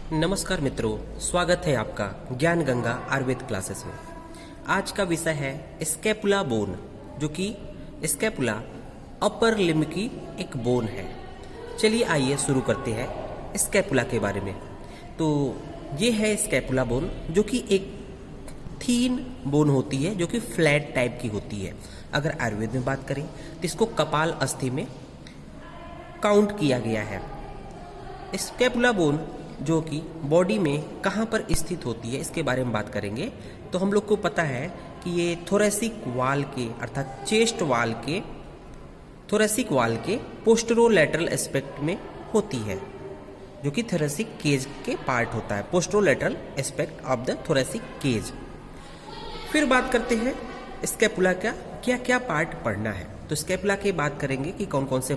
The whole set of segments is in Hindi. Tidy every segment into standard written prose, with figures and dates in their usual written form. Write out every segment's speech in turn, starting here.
नमस्कार मित्रों, स्वागत है आपका ज्ञान गंगा आयुर्वेद क्लासेस में। आज का विषय है स्कैपुला बोन, जो कि स्कैपुला अपर लिम्ब की एक बोन है। चलिए आइए शुरू करते हैं स्कैपुला के बारे में। तो ये है स्कैपुला बोन, जो कि एक थीन बोन होती है, जो कि फ्लैट टाइप की होती है। अगर आयुर्वेद में बात करें तो इसको कपाल अस्थि में काउंट किया गया है। स्कैपुला बोन जो कि बॉडी में कहाँ पर स्थित होती है, इसके बारे में बात करेंगे। तो हम लोग को पता है कि ये थोरेसिक वाल के अर्थात चेस्ट वाल के थोरेसिक वाल के पोस्टेरोलैटरल एस्पेक्ट में होती है, जो कि थोरेसिक केज के पार्ट होता है, posterolateral aspect of the thoracic cage. फिर बात करते हैं स्कैपुला का क्या क्या पार्ट पढ़ना है। तो स्कैपुला की बात करेंगे कि कौन कौन से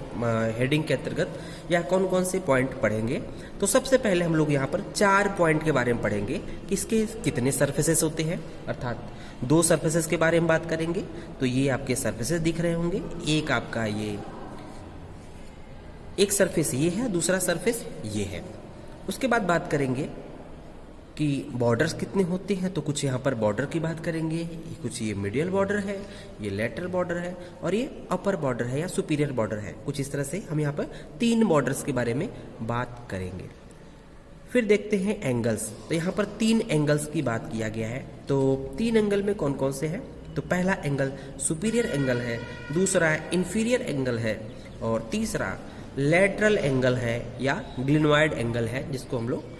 हेडिंग के अंतर्गत या कौन कौन से पॉइंट पढ़ेंगे। तो सबसे पहले हम लोग यहाँ पर 4 पॉइंट के बारे में पढ़ेंगे कि इसके कितने सर्फेसेस होते हैं, अर्थात 2 सर्फेसेस के बारे में बात करेंगे। तो ये आपके सर्फेसेस दिख रहे होंगे, एक आपका एक सरफेस ये है, दूसरा सरफेस ये है। उसके बाद बात करेंगे कि बॉर्डर्स कितने होते हैं। तो कुछ यहाँ पर बॉर्डर की बात करेंगे, कुछ ये मीडियल बॉर्डर है, ये लेटरल बॉर्डर है और ये अपर बॉर्डर है या सुपीरियर बॉर्डर है। कुछ इस तरह से हम यहाँ पर 3 बॉर्डर्स के बारे में बात करेंगे। फिर देखते हैं एंगल्स। तो यहाँ पर 3 एंगल्स की बात किया गया है। तो 3 एंगल में कौन कौन से हैं? तो पहला एंगल सुपीरियर एंगल है, दूसरा इंफीरियर एंगल है और तीसरा लेटरल एंगल है या ग्लिनॉइड एंगल है, जिसको हम लोग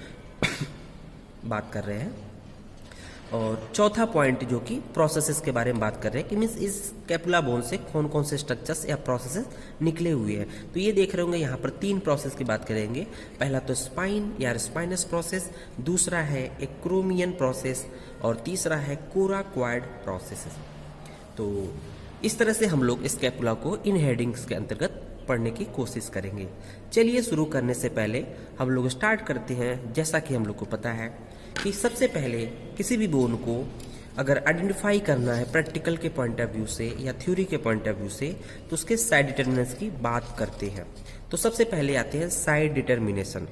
बात कर रहे हैं। और चौथा पॉइंट जो कि प्रोसेसेस के बारे में बात कर रहे हैं कि मीन्स इस स्कैपुला बोन से कौन कौन से स्ट्रक्चर्स या प्रोसेसेस निकले हुए हैं। तो ये देख रहे होंगे यहाँ पर 3 प्रोसेस की बात करेंगे। पहला तो स्पाइन या स्पाइनस प्रोसेस, दूसरा है एक्रोमियन प्रोसेस और तीसरा है कोराक्वाइड प्रोसेस। तो इस तरह से हम लोग स्कैपुला को इन हेडिंग्स के अंतर्गत पढ़ने की कोशिश करेंगे। चलिए शुरू करने से पहले हम लोग स्टार्ट करते हैं। जैसा कि हम लोग को पता है कि सबसे पहले किसी भी बोन को अगर आइडेंटिफाई करना है प्रैक्टिकल के पॉइंट ऑफ व्यू से या थ्योरी के पॉइंट ऑफ व्यू से, तो उसके साइड डिटर्मिनेंट्स की बात करते हैं। तो सबसे पहले आते हैं साइड डिटर्मिनेशन।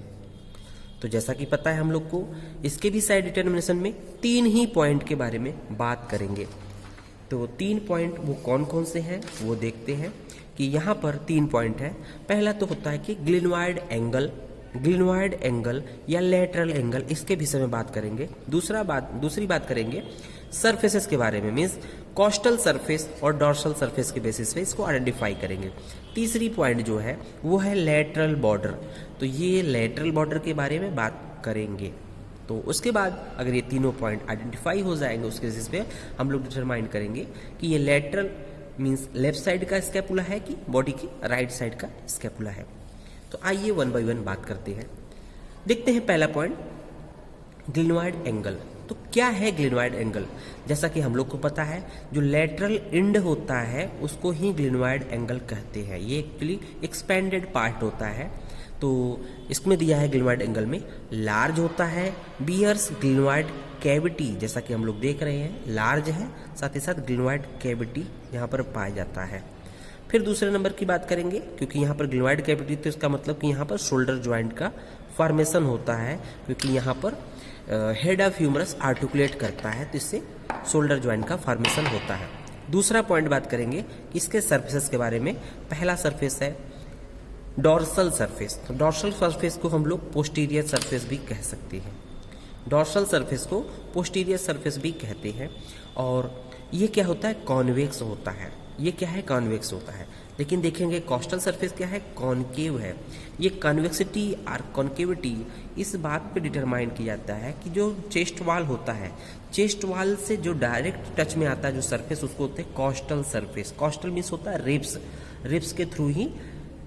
तो जैसा कि पता है हम लोग को, इसके भी साइड डिटर्मिनेशन में 3 ही पॉइंट के बारे में बात करेंगे। तो 3 पॉइंट वो कौन कौन से हैं वो देखते हैं कि यहाँ पर 3 पॉइंट है। पहला तो होता है कि ग्लिनॉइड एंगल या लेटरल एंगल, इसके विषय में बात करेंगे। दूसरी बात करेंगे सरफेसेस के बारे में, मीन्स कोस्टल सरफेस और डॉर्सल सरफेस के बेसिस पे इसको आइडेंटिफाई करेंगे। तीसरी पॉइंट जो है वो है लेटरल बॉर्डर। तो ये लेटरल बॉर्डर के बारे में बात करेंगे। तो उसके बाद अगर ये तीनों पॉइंट आइडेंटिफाई हो जाएंगे, उसके बेसिस पे हम लोग डिटरमाइन करेंगे कि ये लेटरल मीन्स लेफ्ट साइड का स्कैपुला है कि बॉडी की राइट साइड का स्कैपुला है। तो आइए 1 बाय 1 बात करते हैं। देखते हैं पहला पॉइंट, ग्लिनॉइड एंगल। तो क्या है ग्लिनॉइड एंगल? जैसा कि हम लोग को पता है, जो लेटरल एंड होता है उसको ही ग्लिनॉइड एंगल कहते हैं। ये एक्चुअली एक्सपेंडेड पार्ट होता है। तो इसमें दिया है ग्लिनॉइड एंगल में लार्ज होता है, बियर्स ग्लिनॉइड कैविटी, जैसा कि हम लोग देख रहे हैं लार्ज है, साथ ही साथ ग्लिनॉइड कैविटी यहाँ पर पाया जाता है। फिर दूसरे नंबर की बात करेंगे, क्योंकि यहाँ पर ग्लिनॉइड कैविटी, तो इसका मतलब कि यहाँ पर शोल्डर ज्वाइंट का फॉर्मेशन होता है, क्योंकि यहाँ पर हेड ऑफ ह्यूमरस आर्टिकुलेट करता है, तो इससे शोल्डर ज्वाइंट का फॉर्मेशन होता है। दूसरा पॉइंट बात करेंगे इसके सर्फेसेस के बारे में। पहला सर्फेस है डॉर्सल सरफेस। तो डॉर्सल सरफेस को हम लोग पोस्टीरियर सरफेस भी कह सकते हैं। डॉर्सल सरफेस को पोस्टीरियर सरफेस भी कहते हैं। और ये क्या होता है? कॉन्वेक्स होता है। ये क्या है? कॉन्वेक्स होता है। लेकिन देखेंगे कोस्टल सरफेस क्या है? कॉन्केव है। ये कॉन्वेक्सिटी और कॉन्केविटी इस बात पे डिटरमाइन किया जाता है कि जो चेस्ट वाल होता है, चेस्ट वाल से जो डायरेक्ट टच में आता है जो सरफेस, उसको होते हैं कोस्टल सरफेस। कोस्टल मीन्स होता है रिब्स, रिब्स के थ्रू ही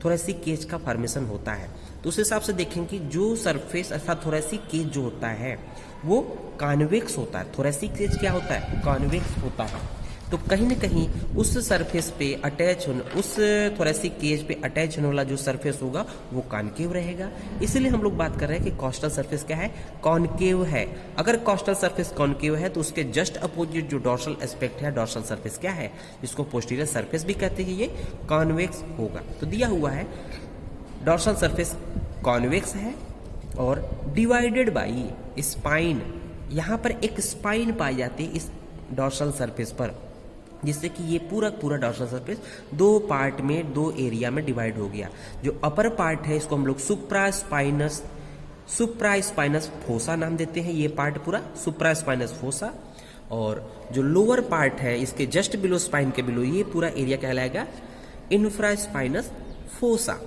थोरेसिक केज का फॉर्मेशन होता है। तो उस हिसाब से देखें कि जो सरफेस अर्थात थोरेसिक केज जो होता है वो कॉन्वेक्स होता है। थोरेसिक केज क्या होता है? कॉन्वेक्स होता है। तो कहीं ना कहीं उस सरफेस पे अटैच होने, उस थोरेसिक केज पे अटैच होने वाला जो सरफेस होगा वो कॉन्केव रहेगा। इसलिए हम लोग बात कर रहे हैं कि कोस्टल सरफेस क्या है? कॉन्केव है। अगर कोस्टल सरफेस कॉन्केव है तो उसके जस्ट अपोजिट जो डॉर्सल एस्पेक्ट है, डॉर्सल सरफेस क्या है, जिसको पोस्टीरियर सरफेस भी कहते हैं, ये कॉन्वेक्स होगा। तो दिया हुआ है डॉर्सल सरफेस कॉन्वेक्स है और डिवाइडेड बाई स्पाइन। यहाँ पर एक स्पाइन पाई जाती है इस डॉर्सल सरफेस पर, जिससे कि ये पूरा पूरा डॉर्सल सरफेस दो पार्ट में, दो एरिया में डिवाइड हो गया। जो अपर पार्ट है इसको हम लोग सुप्रास्पाइनस फोसा नाम देते हैं, ये पार्ट पूरा सुप्रास्पाइनस फोसा। और जो लोअर पार्ट है इसके जस्ट बिलो स्पाइन के बिलो, ये पूरा एरिया कहलाएगा इन्फ्रास्पाइनस फोसा।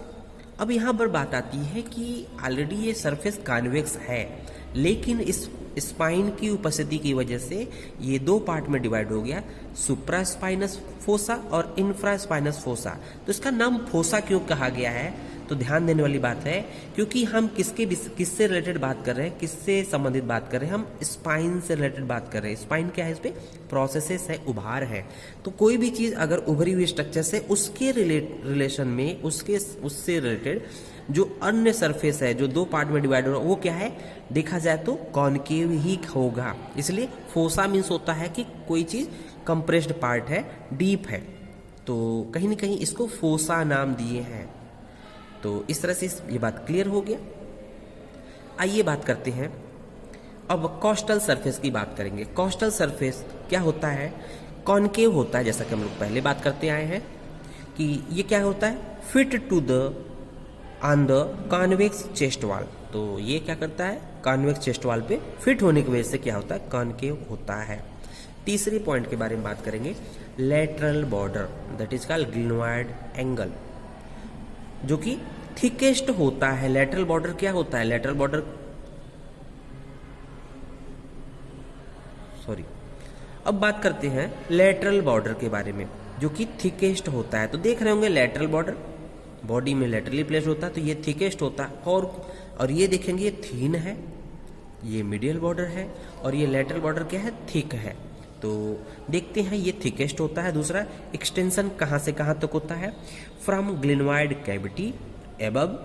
अब यहाँ पर बात आती है कि ऑलरेडी ये सरफेस कॉन्वेक्स है, लेकिन इस स्पाइन की उपस्थिति की वजह से ये दो पार्ट में डिवाइड हो गया, सुप्रास्पाइनस फोसा और इन्फ्रास्पाइनस फोसा। तो इसका नाम फोसा क्यों कहा गया है? तो ध्यान देने वाली बात है, क्योंकि हम किससे रिलेटेड बात कर रहे हैं, किससे संबंधित बात कर रहे हैं, हम स्पाइन से रिलेटेड बात कर रहे हैं। स्पाइन क्या है? इस पे प्रोसेसेस है, उभार है। तो कोई भी चीज अगर उभरी हुई स्ट्रक्चर से उसके रिलेशन में, उससे रिलेटेड जो अन्य सरफेस है जो दो पार्ट में डिवाइड हो रहा है, वो क्या है? देखा जाए तो कॉनकेव ही होगा। इसलिए फोसा मीन्स होता है कि कोई चीज कंप्रेस्ड पार्ट है, डीप है, तो कहीं ना कहीं इसको फोसा नाम दिए हैं। तो इस तरह से ये बात क्लियर हो गया। आइए बात करते हैं, अब कोस्टल सरफेस की बात करेंगे। कोस्टल सरफेस क्या होता है? कॉनकेव होता है, जैसा कि हम लोग पहले बात करते आए हैं कि ये क्या होता है? Fit to the on the convex chest wall. तो ये क्या करता है? कॉन्वेक्स चेस्ट वॉल पे फिट होने की वजह से क्या होता है? कॉनकेव होता है। तीसरे पॉइंट के बारे में बात करेंगे, lateral border, that is called glenoid angle, जो कि थिकेस्ट होता है। लेटरल बॉर्डर क्या होता है? लेटरल बॉर्डर अब बात करते हैं लेटरल बॉर्डर के बारे में, जो कि थिकेस्ट होता है। तो देख रहे होंगे लेटरल बॉर्डर बॉडी में लेटरली प्लेस्ड होता है, तो ये थिकेस्ट होता है। और ये देखेंगे ये थीन है, ये मीडियल बॉर्डर है, और ये लेटरल बॉर्डर क्या है? थिक है। तो देखते हैं ये थिकेस्ट होता है। दूसरा, एक्सटेंशन कहाँ से कहाँ तक होता है? फ्रॉम ग्लिनॉइड कैविटी एबव,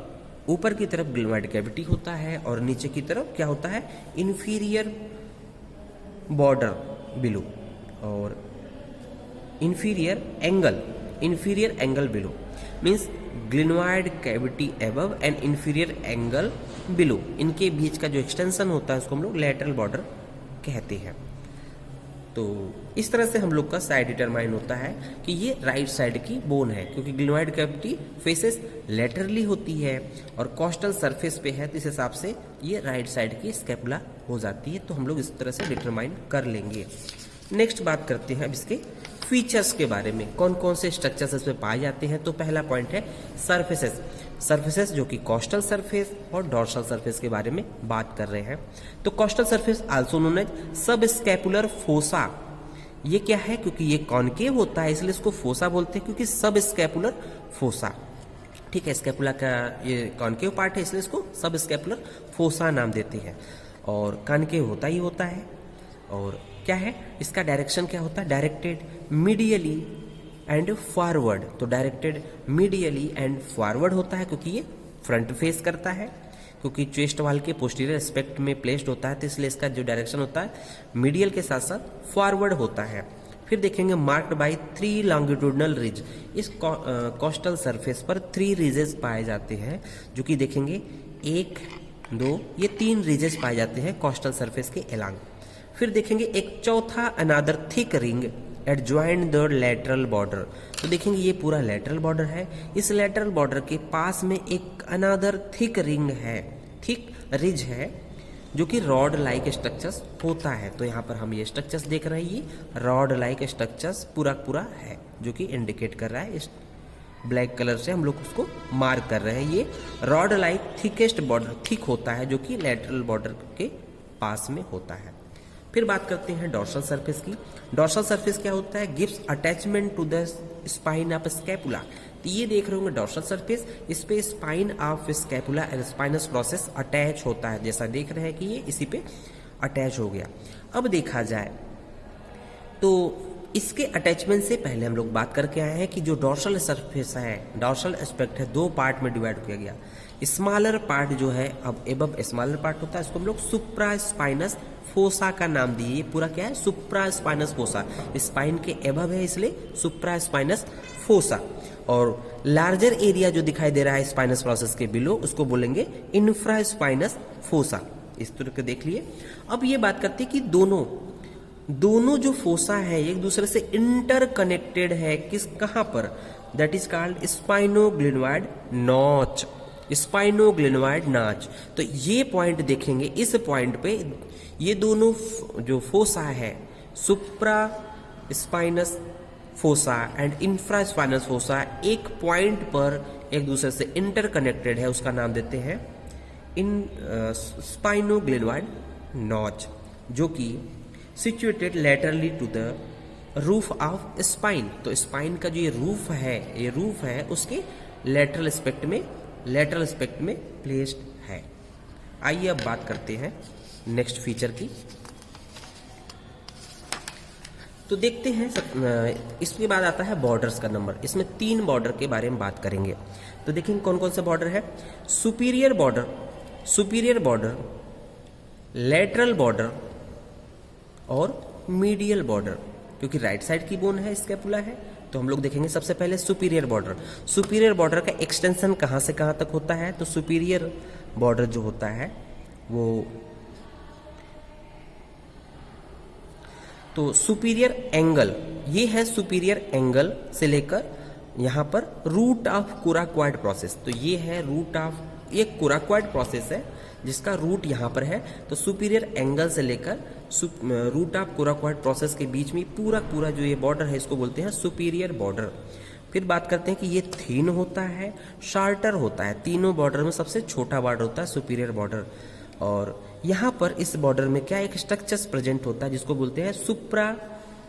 ऊपर की तरफ ग्लिनॉइड कैविटी होता है, और नीचे की तरफ क्या होता है? इंफीरियर बॉर्डर बिलो, और inferior angle below means glenoid cavity above and inferior angle below. इनके बीच का जो एक्सटेंशन होता है उसको हम लोग लेटरल बॉर्डर कहते हैं। तो इस तरह से हम लोग का साइड डिटरमाइन होता है कि ये राइट साइड की बोन है, क्योंकि ग्लिनॉइड कैविटी फेसेस लेटरली होती है और कोस्टल सरफेस पे है, तो इस हिसाब से ये राइट साइड की स्कैपुला हो जाती है। तो हम लोग इस तरह से डिटरमाइन कर लेंगे। नेक्स्ट बात करते हैं अब इसके फीचर्स के बारे में, कौन कौन से स्ट्रक्चर्स इसमें पाए जाते हैं। तो पहला पॉइंट है सरफेसेस, जो कि कोस्टल सरफेस और डॉर्सल सरफेस के बारे में बात कर रहे हैं। तो costal surface also known as subscapular fossa. ये क्या है? क्योंकि ये कॉनकेव होता है इसलिए इसको फोसा बोलते हैं, क्योंकि सब स्कैपुलर फोसा, ठीक है, स्कैपुला का ये कॉनकेव पार्ट है इसलिए इसको सब स्कैपुलर फोसा नाम देते हैं। और कॉनकेव होता ही होता है। और क्या है इसका डायरेक्शन? क्या होता है? Directed medially and forward. तो डायरेक्टेड मीडियली एंड फॉरवर्ड होता है, क्योंकि ये फ्रंट फेस करता है, क्योंकि चेस्ट वाल के पोस्टीरियर एस्पेक्ट में प्लेस्ड होता है, तो इसलिए इसका जो डायरेक्शन होता है मीडियल के साथ साथ फॉरवर्ड होता है। फिर देखेंगे मार्क्ड बाय 3 लॉन्गिट्यूडनल रिज। इस कोस्टल सरफेस पर 3 रिजेस पाए जाते हैं, जो कि देखेंगे 1, 2, ये 3 रिजेस पाए जाते हैं कोस्टल सरफेस के एलांग। फिर देखेंगे एक चौथा another thick ring adjoint the lateral border. तो देखेंगे ये पूरा लेटरल बॉर्डर है, इस लेटरल बॉर्डर के पास में एक अनादर थिक रिंग है, थिक रिज है, जो कि रॉड लाइक स्ट्रक्चर्स होता है। तो यहाँ पर हम ये स्ट्रक्चर्स देख रहे हैं, ये रॉड लाइक स्ट्रक्चर्स पूरा है, जो कि इंडिकेट कर रहा है। इस ब्लैक कलर से हम लोग उसको मार्क कर रहे हैं। ये rod like thickest border thick होता है, जो कि लेटरल बॉर्डर के पास में होता है। फिर बात करते हैं डॉर्सल सरफेस की। डॉर्सल सरफेस क्या होता है? Gives attachment to the spine of scapula. तो ये देख रहे होंगे डॉर्सल सरफेस, इस पे spine of scapula and spinous process attach होता है, जैसा देख रहे हैं कि ये इसी पे अटैच हो गया। अब देखा जाए तो इसके अटैचमेंट से पहले हम लोग बात करके आए हैं कि जो डॉर्सल सरफेस है, डॉर्सल एस्पेक्ट है, 2 पार्ट में डिवाइड किया गया। स्मॉलर पार्ट जो है, अब एबव स्मॉलर पार्ट होता है, इसको हम लोग सुप्रा स्पाइनस फोसा का नाम दिए। ये पूरा क्या है? Supraspinous fossa. स्पाइन के एबव है इसलिए सुप्रा स्पाइनस फोसा, और लार्जर एरिया जो दिखाई दे रहा है स्पाइनस प्रोसेस के बिलो उसको बोलेंगे इंफ्रास्पाइनस फोसा। इस तरह के देख लिए। अब ये बात करते हैं कि दोनों जो फोसा है एक दूसरे से इंटरकनेक्टेड है, कहां पर, that is called spinoglenoid notch, spinoglenoid notch. तो ये पॉइंट देखेंगे, इस पॉइंट पे ये दोनों जो फोसा है, supraspinous fossa and infraspinous fossa, एक पॉइंट पर एक दूसरे से इंटरकनेक्टेड है, उसका नाम देते हैं स्पाइनोग्लिनोइड नॉच, जो कि situated laterally to the roof of spine. तो स्पाइन का जो ये रूफ है उसके लेटरल एस्पेक्ट में प्लेस्ड है। आइए अब बात करते हैं नेक्स्ट फीचर की। तो देखते हैं इसके बाद आता है बॉर्डर्स का नंबर। इसमें 3 बॉर्डर के बारे में बात करेंगे। तो देखेंगे कौन कौन से बॉर्डर है। सुपीरियर बॉर्डर, लेटरल बॉर्डर और मीडियल बॉर्डर। क्योंकि राइट साइड की बोन है, स्कैपुला है, तो हम लोग देखेंगे सबसे पहले सुपीरियर बॉर्डर का एक्सटेंशन कहां से कहां तक होता है। तो सुपीरियर बॉर्डर जो होता है वो, तो सुपीरियर एंगल, ये है सुपीरियर एंगल से लेकर यहां पर रूट ऑफ कोराक्वाइड प्रोसेस। तो ये है रूट ऑफ, एक कोराक्वाइड प्रोसेस है जिसका रूट यहां पर है। तो सुपीरियर एंगल से लेकर रूट ऑफ कोराक्वाइड प्रोसेस के बीच में पूरा जो ये बॉर्डर है इसको बोलते हैं सुपीरियर बॉर्डर। फिर बात करते हैं कि ये थिन होता है, शार्टर होता है। तीनों बॉर्डर में सबसे छोटा बॉर्डर होता है सुपीरियर बॉर्डर। और यहाँ पर इस बॉर्डर में क्या एक स्ट्रक्चर्स प्रेजेंट होता है जिसको बोलते हैं सुप्रा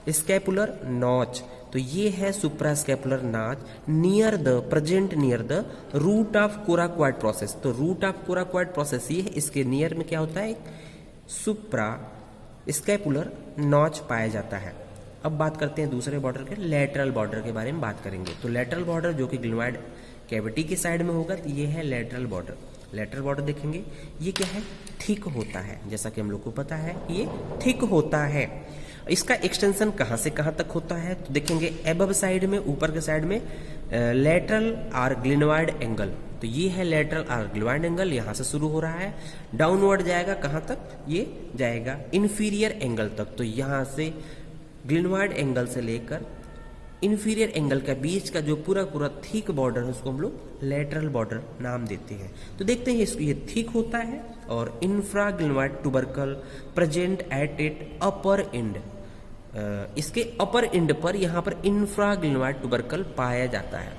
स्कैपुलर नॉच। तो ये है suprascapular notch near the root of coracoid process. तो रूट ऑफ कोराक्वाइड प्रोसेस ये है, इसके नियर में क्या होता है, सुप्रा स्कैपुलर नॉच पाया जाता है। अब बात करते हैं दूसरे बॉर्डर के, लेटरल बॉर्डर के बारे में बात करेंगे। तो लेटरल बॉर्डर जो कि ग्लिनोइड कैविटी के साइड में होगा, तो ये है लेटरल बॉर्डर देखेंगे। ये क्या है, थिक होता है, जैसा कि हम लोग को पता है ये थिक होता है। इसका एक्सटेंशन कहां से कहां तक होता है, तो देखेंगे एबव साइड में, ऊपर के साइड में लेटरल आर ग्लिनोइड एंगल। तो ये है लेटरल आर ग्लिनोइड एंगल, यहां से शुरू हो रहा है, डाउनवर्ड जाएगा कहां तक, ये जाएगा इंफीरियर एंगल तक। तो यहां से ग्लिनोइड एंगल से लेकर इंफीरियर एंगल का बीच का जो पूरा थिक बॉर्डर है उसको हम लोग लेटरल बॉर्डर नाम देते हैं। तो देखते हैं इसको, ये थिक होता है और infraglenoid tubercle present at it upper end. इसके अपर एंड पर यहाँ पर इंफ्राग्लिनोइड ट्यूबरकल पाया जाता है।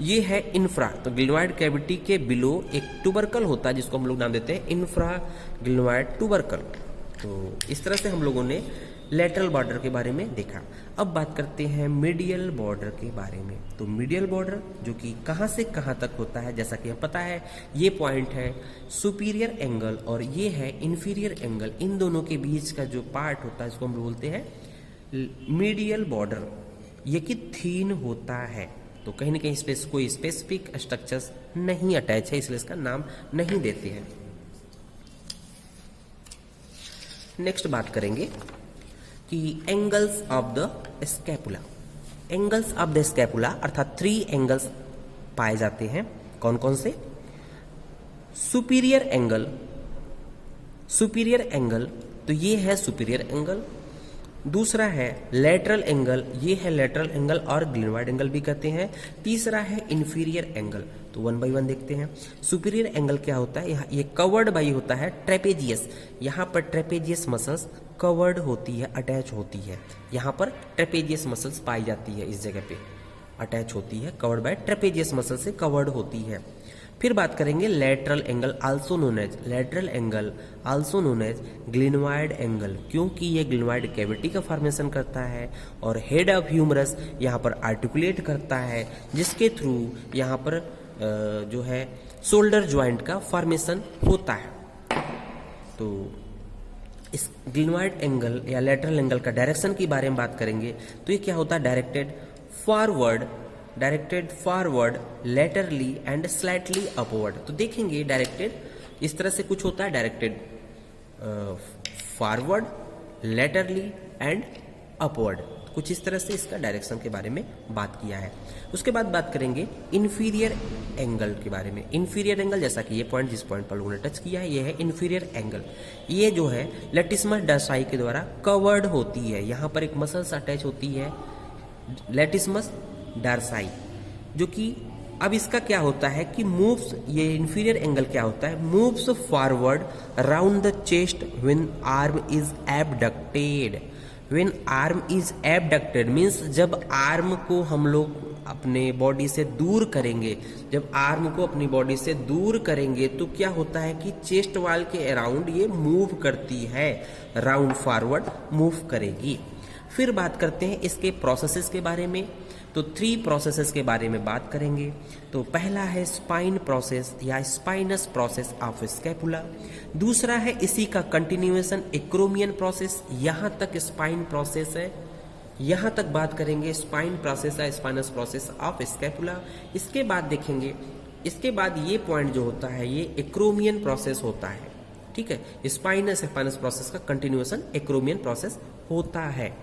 ये है इंफ्रा, तो ग्लिनोइड कैविटी के बिलो एक ट्यूबरकल होता है जिसको हम लोग नाम देते हैं इंफ्राग्लिनोइड ट्यूबरकल। तो इस तरह से हम लोगों ने लेटरल बॉर्डर के बारे में देखा। अब बात करते हैं मीडियल बॉर्डर के बारे में। तो मीडियल बॉर्डर जो कि कहां से कहां तक होता है, जैसा कि हमें पता है ये पॉइंट है सुपीरियर एंगल और ये है इंफीरियर एंगल, इन दोनों के बीच का जो पार्ट होता है इसको हम बोलते हैं मीडियल बॉर्डर। ये कि थीन होता है, तो कहीं ना कहीं कोई स्पेसिफिक स्ट्रक्चर्स नहीं अटैच है, इसलिए इसका नाम नहीं देते हैं। नेक्स्ट बात करेंगे कि angles of the scapula. Angles of the scapula अर्थात 3 एंगल्स पाए जाते हैं। कौन कौन से, सुपीरियर एंगल, तो ये है सुपीरियर एंगल। दूसरा है लेटरल एंगल, ये है लेटरल एंगल और ग्लिनोइड एंगल भी कहते हैं। तीसरा है इंफीरियर एंगल। तो 1 बाय 1 देखते हैं। सुपीरियर एंगल क्या होता है, यहाँ ये कवर्ड बाई होता है ट्रेपेजियस, यहाँ पर ट्रेपेजियस मसल्स कवर्ड होती है, अटैच होती है। यहाँ पर ट्रेपेजियस मसल्स पाई जाती है, इस जगह पे अटैच होती है, कवर्ड बाय ट्रेपेजियस मसल से कवर्ड होती है। फिर बात करेंगे lateral angle also known as glenoid angle, क्योंकि ये ग्लिनोइड कैविटी का फॉर्मेशन करता है और हेड ऑफ ह्यूमरस यहाँ पर आर्टिकुलेट करता है, जिसके थ्रू यहाँ पर जो है शोल्डर ज्वाइंट का फॉर्मेशन होता है। तो इस ग्लिनोइड एंगल या लेटरल एंगल का डायरेक्शन के बारे में बात करेंगे तो ये क्या होता है, directed forward laterally and slightly upward. तो देखेंगे डायरेक्टेड इस तरह से कुछ होता है, directed forward laterally and upward. कुछ इस तरह से इसका डायरेक्शन के बारे में बात किया है। उसके बाद बात करेंगे इन्फीरियर एंगल के बारे में। इन्फीरियर एंगल, जैसा कि ये पॉइंट जिस पॉइंट पर लोगों ने टच किया है, ये है इन्फीरियर एंगल। ये जो है लेटिस्मस डर्साई के द्वारा कवर्ड होती है। यहाँ पर एक मसल्स अटैच होती है लेटिस्मस डर्साई, जो कि अब इसका क्या होता है कि मूव्स, ये इन्फीरियर एंगल क्या होता है, moves forward round the chest when arm is abducted. When arm is abducted means जब आर्म को हम लोग अपने बॉडी से दूर करेंगे, जब आर्म को अपनी बॉडी से दूर करेंगे तो क्या होता है कि चेस्ट वाल के अराउंड ये मूव करती है, राउंड फॉरवर्ड मूव करेगी। फिर बात करते हैं इसके प्रोसेसेस के बारे में। तो 3 प्रोसेसेस के बारे में बात करेंगे। तो पहला है स्पाइन प्रोसेस या स्पाइनस प्रोसेस ऑफ स्कैपुला। दूसरा है इसी का कंटिन्यूएशन एक्रोमियन प्रोसेस, यहाँ तक स्पाइन प्रोसेस है, यहाँ तक बात करेंगे स्पाइन प्रोसेस या स्पाइनस प्रोसेस ऑफ स्कैपुला। इसके बाद देखेंगे, इसके बाद ये पॉइंट जो होता है ये एक्रोमियन प्रोसेस होता है, ठीक है। स्पाइनस प्रोसेस का कंटिन्यूएशन एक्रोमियन प्रोसेस होता है।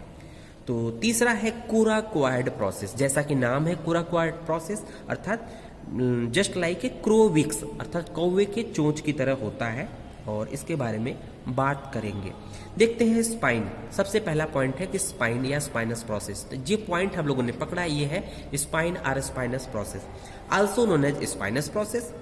तो तीसरा है कोराकोइड प्रोसेस, जैसा कि नाम है कोराकोइड प्रोसेस, अर्थात जस्ट लाइक ए क्रोविक्स, अर्थात कौवे के चोंच की तरह होता है, और इसके बारे में बात करेंगे। देखते हैं स्पाइन। सबसे पहला पॉइंट है कि स्पाइन या स्पाइनस प्रोसेस। तो ये पॉइंट हम लोगों ने पकड़ा, ये है स्पाइन और spinous process, also known as spinous process.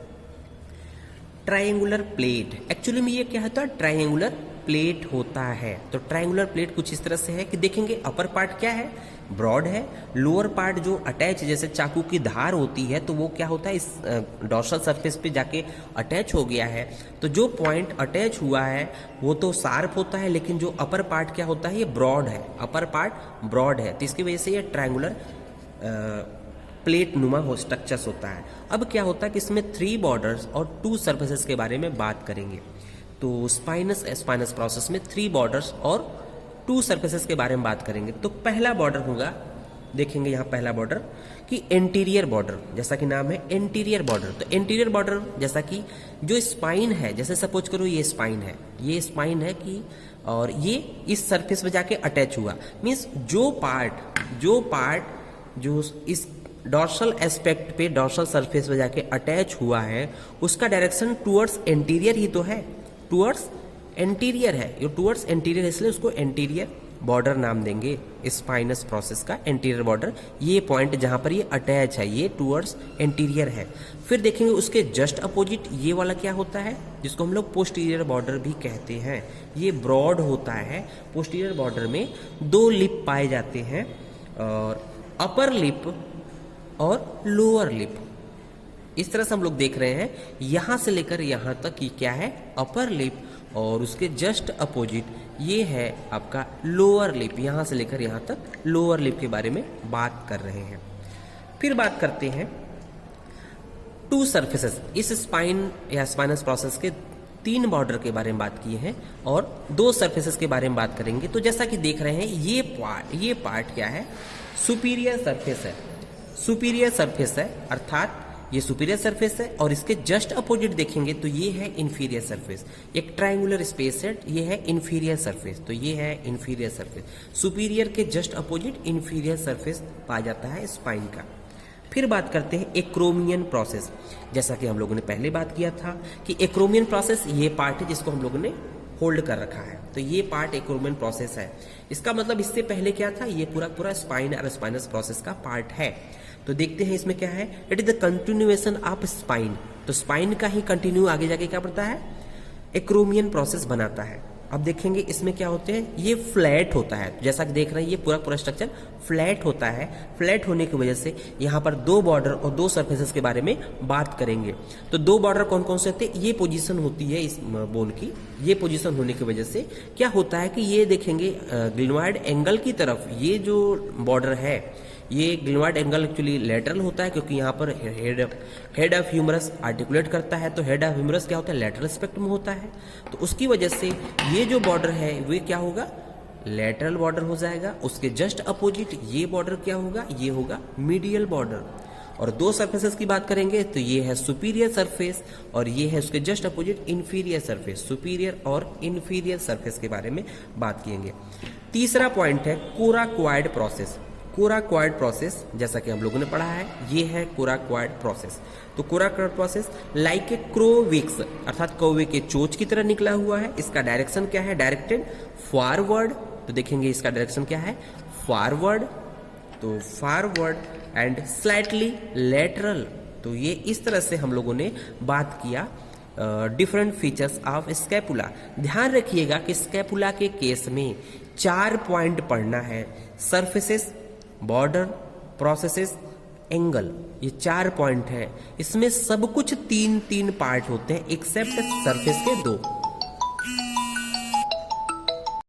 Triangular plate, actually में ये क्या होता है, ट्रायंगुलर प्लेट होता है। तो ट्रायंगुलर प्लेट कुछ इस तरह से है कि देखेंगे अपर पार्ट क्या है, ब्रॉड है, लोअर पार्ट जो अटैच, जैसे चाकू की धार होती है तो वो क्या होता है इस डॉर्सल सरफेस पे जाके अटैच हो गया है। तो जो पॉइंट अटैच हुआ है वो तो शार्प होता है, लेकिन जो अपर पार्ट क्या होता है ये ब्रॉड है, अपर पार्ट ब्रॉड है, तो इसकी वजह से ये ट्रायंगुलर प्लेट नुमा हो स्ट्रक्चर्स होता है। अब क्या होता है कि इसमें 3 बॉर्डर्स और 2 सर्फेसेस के बारे में बात करेंगे। तो स्पाइनस प्रोसेस में 3 बॉर्डर्स और 2 सर्फेसेस के बारे में बात करेंगे। तो पहला बॉर्डर होगा, देखेंगे यहाँ पहला बॉर्डर कि एंटीरियर बॉर्डर, जैसा कि नाम है एंटीरियर बॉर्डर। तो एंटीरियर बॉर्डर जैसा कि जो स्पाइन है, जैसे सपोज करो ये स्पाइन है, ये स्पाइन है कि, और ये इस सरफेस पे जाके अटैच हुआ, मीन्स जो पार्ट जो इस डॉर्सल एस्पेक्ट पे, डॉर्सल सरफेस पे जाके अटैच हुआ है, उसका डायरेक्शन टुवर्ड्स एंटीरियर ही तो है, टुवर्ड्स एंटीरियर है, ये टुवर्ड्स एंटीरियर, इसलिए उसको एंटीरियर बॉर्डर नाम देंगे स्पाइनस प्रोसेस का, एंटीरियर बॉर्डर। ये पॉइंट जहां पर ये अटैच है ये टुवर्ड्स एंटीरियर है। फिर देखेंगे उसके जस्ट अपोजिट ये वाला क्या होता है, जिसको हम लोग पोस्टीरियर बॉर्डर भी कहते हैं। ये ब्रॉड होता है। पोस्टीरियर बॉर्डर में 2 लिप पाए जाते हैं, और अपर लिप और लोअर लिप, इस तरह से हम लोग देख रहे हैं। यहां से लेकर यहां तक ये क्या है, अपर लिप, और उसके जस्ट अपोजिट ये है आपका लोअर लिप। यहां से लेकर यहां तक लोअर लिप के बारे में बात कर रहे हैं। फिर बात करते हैं 2 सर्फेसेस। इस स्पाइन या स्पाइनस प्रोसेस के 3 बॉर्डर के बारे में बात किए हैं और 2 सर्फेसेस के बारे में बात करेंगे। तो जैसा कि देख रहे हैं ये पार्ट क्या है, सुपीरियर सरफेस है, सुपीरियर सरफेस है, अर्थात ये सुपीरियर सरफेस है, और इसके जस्ट अपोजिट देखेंगे तो ये है इन्फीरियर सरफेस। एक ट्रायंगुलर स्पेस है, ये है इन्फीरियर सरफेस, तो ये है इन्फीरियर सरफेस। सुपीरियर के जस्ट अपोजिट इन्फीरियर सरफेस पाया जाता है स्पाइन का। फिर बात करते हैं एक्रोमियन प्रोसेस। जैसा कि हम लोगों ने पहले बात किया था कि एक्रोमियन प्रोसेस ये पार्ट है जिसको हम लोगों ने होल्ड कर रखा है, तो ये पार्ट एक्रोमियन प्रोसेस है। इसका मतलब इससे पहले क्या था, ये पूरा स्पाइन और स्पाइनस प्रोसेस का पार्ट है। तो देखते हैं इसमें क्या है, it is the continuation of spine. तो स्पाइन का ही कंटिन्यू आगे जाके क्या पड़ता है, एक्रोमियन प्रोसेस बनाता है। अब देखेंगे इसमें क्या होते हैं, ये फ्लैट होता है, जैसा कि देख रहे हैं ये पूरा स्ट्रक्चर फ्लैट होता है। फ्लैट होने की वजह से यहाँ पर 2 बॉर्डर और 2 सर्फेसेस के बारे में बात करेंगे। तो 2 बॉर्डर कौन कौन से होते हैं, ये पोजीशन होती है इस बोन की, ये पोजीशन होने की वजह से क्या होता है कि ये देखेंगे ग्लिनोइड एंगल की तरफ ये जो बॉर्डर है, ये ग्लिनोइड एंगल एक्चुअली लेटरल होता है, क्योंकि यहाँ पर हेड ऑफ ह्यूमरस आर्टिकुलेट करता है। तो हेड ऑफ ह्यूमरस क्या होता है, लेटरल एस्पेक्ट में होता है। तो उसकी वजह से ये जो बॉर्डर है वे क्या होगा, लेटरल बॉर्डर हो जाएगा। उसके जस्ट अपोजिट ये बॉर्डर क्या होगा, ये होगा मीडियल बॉर्डर। और 2 सरफेसेस की बात करेंगे तो ये है सुपीरियर सरफेस और ये है उसके just opposite inferior surface. Superior और इंफीरियर सरफेस के बारे में बात करेंगे। तीसरा पॉइंट है कोराकोइड प्रोसेस। कोराकोइड प्रोसेस जैसा कि हम लोगों ने पढ़ा है, ये है कोराकोइड प्रोसेस। तो कोराकोइड प्रोसेस लाइक ए क्रोविक्स, अर्थात कौवे के चोंच की तरह निकला हुआ है। इसका डायरेक्शन क्या है? Directed forward. तो देखेंगे इसका डायरेक्शन क्या है? फॉरवर्ड। तो फॉरवर्ड एंड स्लाइटली लेटरल। तो ये इस तरह से हम लोगों ने बात किया डिफरेंट फीचर्स ऑफ स्कैपुला। ध्यान रखिएगा कि स्कैपुला के केस में 4 पॉइंट पढ़ना है, सरफेसेस, बॉर्डर, प्रोसेसेस, एंगल। ये 4 पॉइंट है। इसमें सब कुछ 3-3 पार्ट होते हैं एक्सेप्ट सरफेस के 2।